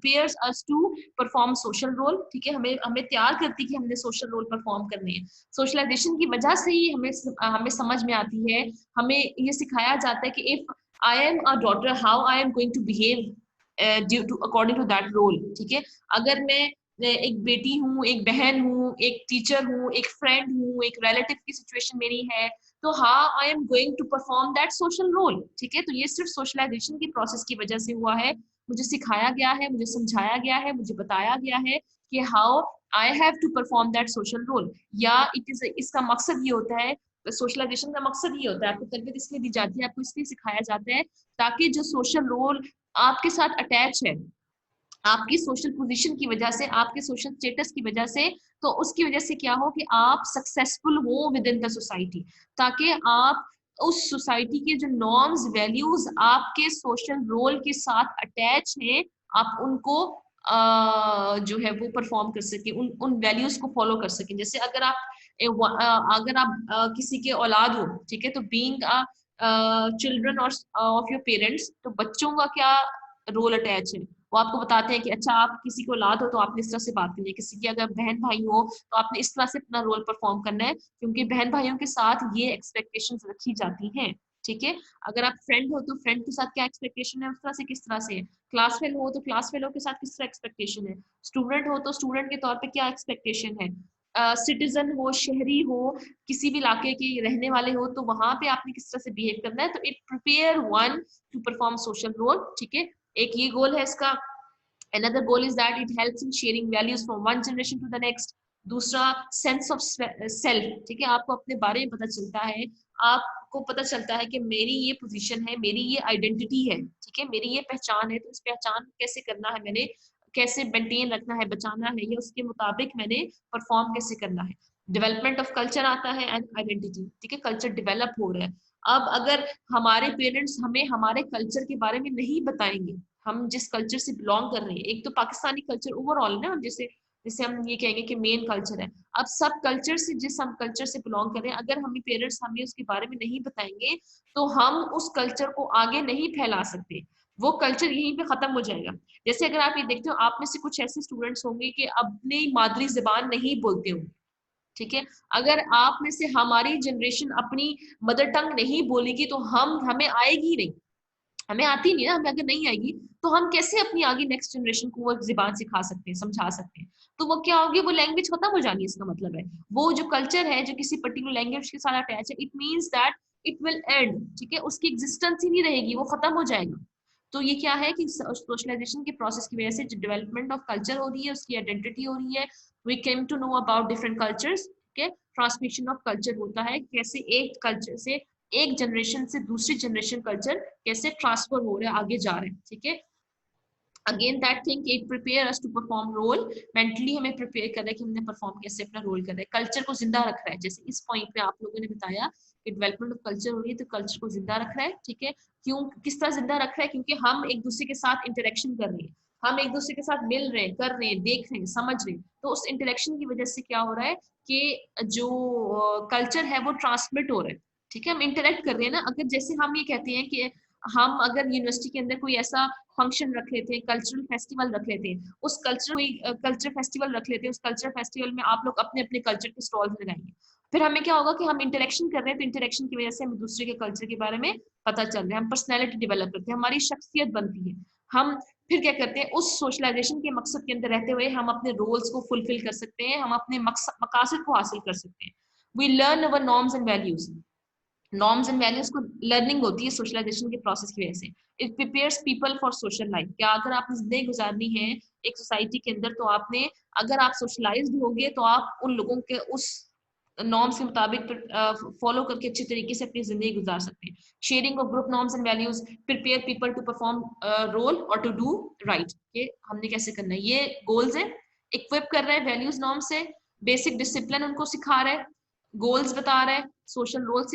Prepares us to perform social role, ठीक है, हमें हमें तैयार करती है कि हमने सोशल रोल परफॉर्म करने हैं। सोशलाइजेशन की वजह से ही हमें समझ में आती है, हमें ये सिखाया जाता है कि if I am a daughter, how I am going to behave due to according to that role, ठीक है। अगर मैं एक बेटी हूँ, एक बहन हूँ, एक टीचर हूँ, एक फ्रेंड हूँ, एक रिलेटिव की सिचुएशन मेरी है, तो how I am going to perform that social role, ठीक है। तो ये सिर्फ सोशलाइजेशन की प्रोसेस की वजह से हुआ है, मुझे सिखाया गया है, मुझे समझाया गया है, मुझे बताया गया है कि how I have to perform that social role. या इट इज, इसका मकसद ये होता है, सोशलाइजेशन का मकसद ये होता है, आपको तरबियत इसलिए दी जाती है, आपको इसलिए सिखाया जाता है ताकि जो सोशल रोल आपके साथ अटैच है, आपकी सोशल पोजीशन की वजह से, आपके सोशल स्टेटस की वजह से, तो उसकी वजह से क्या हो कि आप सक्सेसफुल हो विद इन द सोसाइटी, ताकि आप उस सोसाइटी के जो नॉर्म्स वैल्यूज आपके सोशल रोल के साथ अटैच हैं, आप उनको जो है वो परफॉर्म कर सके, उन वैल्यूज को फॉलो कर सके। जैसे अगर आप किसी के औलाद हो, ठीक है, तो being children of your parents, तो बच्चों का क्या रोल अटैच है, वो आपको बताते हैं कि अच्छा आप किसी को औलाद हो तो आपने इस तरह से बात करनी है, किसी की अगर बहन भाई हो तो आपने इस तरह से अपना रोल परफॉर्म करना है, क्योंकि बहन भाइयों के साथ ये एक्सपेक्टेशंस रखी जाती हैं, ठीक है। अगर आप फ्रेंड हो तो फ्रेंड के साथ क्या एक्सपेक्टेशन है, उस तरह से किस तरह से है। क्लास फेलो हो तो क्लास फेलो के साथ किस तरह एक्सपेक्टेशन है। स्टूडेंट हो तो स्टूडेंट के तौर पे क्या एक्सपेक्टेशन है। सिटीजन हो, शहरी हो, किसी भी इलाके के रहने वाले हो, तो वहां पे आपने किस तरह से बिहेव करना है। तो it prepare one to perform social role, ठीक है। एक ये गोल है इसका। another goal is that it helps in sharing values from one generation to the next। दूसरा सेंस ऑफ सेल्फ, ठीक है, आपको अपने बारे में पता चलता है, आपको पता चलता है कि मेरी ये पोजीशन है, मेरी ये आइडेंटिटी है, ठीक है, मेरी ये पहचान है, तो इस पहचान कैसे करना है, मैंने कैसे मेंटेन रखना है, बचाना है, ये उसके मुताबिक मैंने परफॉर्म कैसे करना है। डेवलपमेंट ऑफ कल्चर आता है एंड आइडेंटिटी, ठीक है, कल्चर डेवलप हो रहा है। अब अगर हमारे पेरेंट्स हमें हमारे कल्चर के बारे में नहीं बताएंगे, हम जिस कल्चर से बिलोंग कर रहे हैं, एक तो पाकिस्तानी कल्चर ओवरऑल ना, जैसे जैसे हम ये कहेंगे कि मेन कल्चर है, अब सब कल्चर से, जिस हम कल्चर से बिलोंग कर रहे हैं, अगर हमें पेरेंट्स हमें उसके बारे में नहीं बताएंगे, तो हम उस कल्चर को आगे नहीं फैला सकते, वो कल्चर यहीं पे खत्म हो जाएगा। जैसे अगर आप ये देखते हो, आप में से कुछ ऐसे स्टूडेंट्स होंगे कि अपनी मादरी जबान नहीं बोलते होंगे, ठीक है। अगर आप में से हमारी जनरेशन अपनी मदर टंग नहीं बोलेगी, तो हमें आएगी नहीं, हमें आती नहीं है, हमें अगर नहीं आएगी तो हम कैसे अपनी आगे नेक्स्ट जनरेशन को वो जुबान सिखा सकते हैं, समझा सकते हैं। तो वो क्या होगी, वो लैंग्वेज खत्म हो जानी है, इसका मतलब है वो जो कल्चर है जो किसी पर्टिकुलर लैंग्वेज के साथ अटैच है, it means that it will and, ठीक है, उसकी एग्जिस्टेंस ही नहीं रहेगी, वो खत्म हो जाएगा। तो ये क्या है कि सोशलाइजेशन के प्रोसेस की वजह से जो डेवलपमेंट ऑफ कल्चर हो रही है, उसकी आइडेंटिटी हो रही है, we came to know about different cultures, ठीक है। ट्रांसमिशन ऑफ कल्चर होता है, कैसे एक कल्चर से, एक जनरेशन से दूसरी जनरेशन कल्चर कैसे ट्रांसफर हो रहा है, आगे जा रहे हैं, ठीक है। Again that thing it prepare us to perform role, mentally हमें प्रिपेयर कर रहा है कि हमने परफॉर्म कैसे अपना रोल कर रहा है, कल्चर को जिंदा रख रहा है। जैसे इस पॉइंट पे आप लोगों ने बताया कि डेवलपमेंट ऑफ कल्चर हो रही है, तो कल्चर को जिंदा रख रहा है, ठीक है। क्यों, किस तरह जिंदा रख रहा है, क्योंकि हम एक दूसरे के साथ इंटरेक्शन कर रहे हैं, हम एक दूसरे के साथ मिल रहे हैं, कर रहे हैं, देख रहे हैं, समझ रहे हैं, तो उस इंटरेक्शन की वजह से क्या हो रहा है कि जो कल्चर है वो ट्रांसमिट हो रहा है, ठीक है। हम इंटरेक्ट कर रहे हैं ना, अगर जैसे हम ये कहते हैं कि हम अगर यूनिवर्सिटी के अंदर कोई ऐसा फंक्शन रख लेते हैं, कल्चरल फेस्टिवल रख लेते हैं, उस कल्चर फेस्टिवल रख लेते हैं, उस कल्चर फेस्टिवल में आप लोग अपने अपने कल्चर के स्टॉल्स लगाएंगे, फिर हमें क्या होगा कि हम इंटरेक्शन कर रहे हैं, तो इंटरेक्शन की वजह से हम दूसरे के कल्चर के बारे में पता चल रहे हैं, हम पर्सनैलिटी डेवलप करते हैं, हमारी शख्सियत बनती है। हम फिर क्या करते हैं, उस सोशलाइजेशन के मकसद के अंदर रहते हुए हम अपने रोल्स को फुलफिल कर सकते हैं, हम अपने मकासद को हासिल कर सकते हैं। We learn our norms and values, norms and values को लर्निंग होती है सोशलाइजेशन के प्रोसेस की वजह से। It prepares people for social life, क्या अगर आपने जिंदगी गुजारनी है एक सोसाइटी के अंदर, तो आपने, अगर आप सोशलाइज्ड होंगे तो आप उन लोगों के उस नॉर्म्स के मुताबिक फॉलो करके अच्छी तरीके से अपनी जिंदगी गुजार सकते हैं। Sharing of group norms and values prepare people to perform role और टू डू राइट, ये हमने कैसे करना है, ये गोल्स है। इक्विप कर रहा है वैल्यूज नॉर्म से, बेसिक डिसिप्लिन उनको सिखा रहा है, गोल्स बता रहा है, सोशल रोल